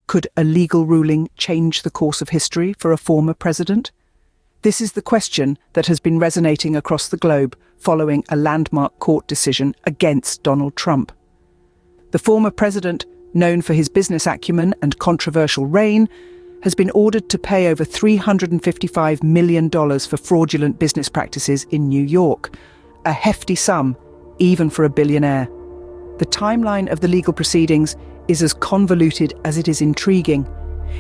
Could a legal ruling change the course of history for a former president? This is the question that has been resonating across the globe following a landmark court decision against Donald Trump. The former president, known for his business acumen and controversial reign, has been ordered to pay over $355 million for fraudulent business practices in New York, a hefty sum, even for a billionaire. The timeline of the legal proceedings is as convoluted as it is intriguing.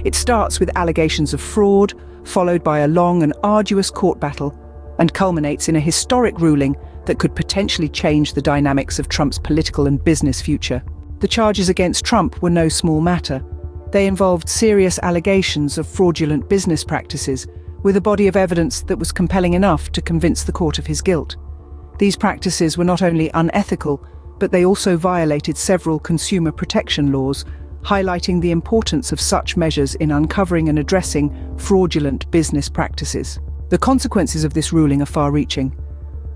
It starts with allegations of fraud, followed by a long and arduous court battle, and culminates in a historic ruling that could potentially change the dynamics of Trump's political and business future. The charges against Trump were no small matter. They involved serious allegations of fraudulent business practices, with a body of evidence that was compelling enough to convince the court of his guilt. These practices were not only unethical, but they also violated several consumer protection laws, highlighting the importance of such measures in uncovering and addressing fraudulent business practices. The consequences of this ruling are far-reaching.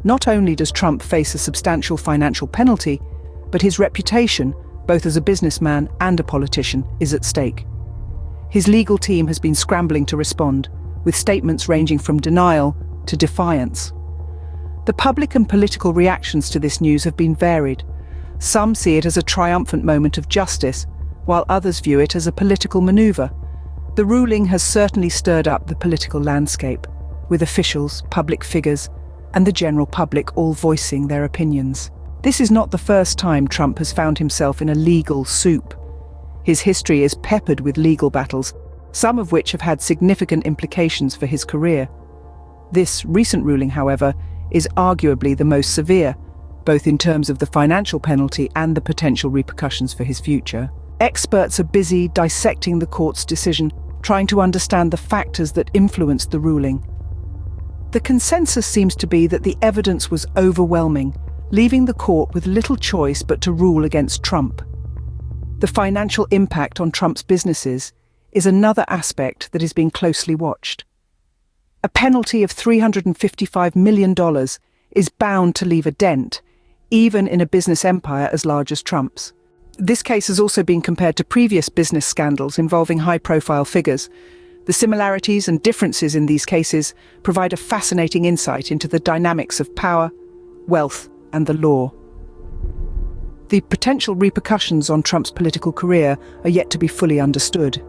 Not only does Trump face a substantial financial penalty, but his reputation, both as a businessman and a politician, is at stake. His legal team has been scrambling to respond, with statements ranging from denial to defiance. The public and political reactions to this news have been varied. Some see it as a triumphant moment of justice, while others view it as a political maneuver. The ruling has certainly stirred up the political landscape, with officials, public figures, and the general public all voicing their opinions. This is not the first time Trump has found himself in a legal soup. His history is peppered with legal battles, some of which have had significant implications for his career. This recent ruling, however, is arguably the most severe, both in terms of the financial penalty and the potential repercussions for his future. Experts are busy dissecting the court's decision, trying to understand the factors that influenced the ruling. The consensus seems to be that the evidence was overwhelming, leaving the court with little choice but to rule against Trump. The financial impact on Trump's businesses is another aspect that is being closely watched. A penalty of $355 million is bound to leave a dent, even in a business empire as large as Trump's. This case has also been compared to previous business scandals involving high-profile figures. The similarities and differences in these cases provide a fascinating insight into the dynamics of power, wealth, and the law. The potential repercussions on Trump's political career are yet to be fully understood.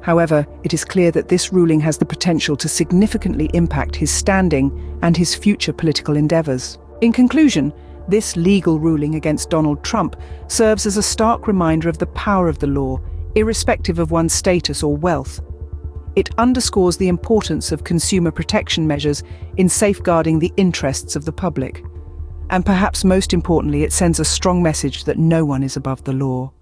However, it is clear that this ruling has the potential to significantly impact his standing and his future political endeavors. In conclusion, this legal ruling against Donald Trump serves as a stark reminder of the power of the law, irrespective of one's status or wealth. It underscores the importance of consumer protection measures in safeguarding the interests of the public. And perhaps most importantly, it sends a strong message that no one is above the law.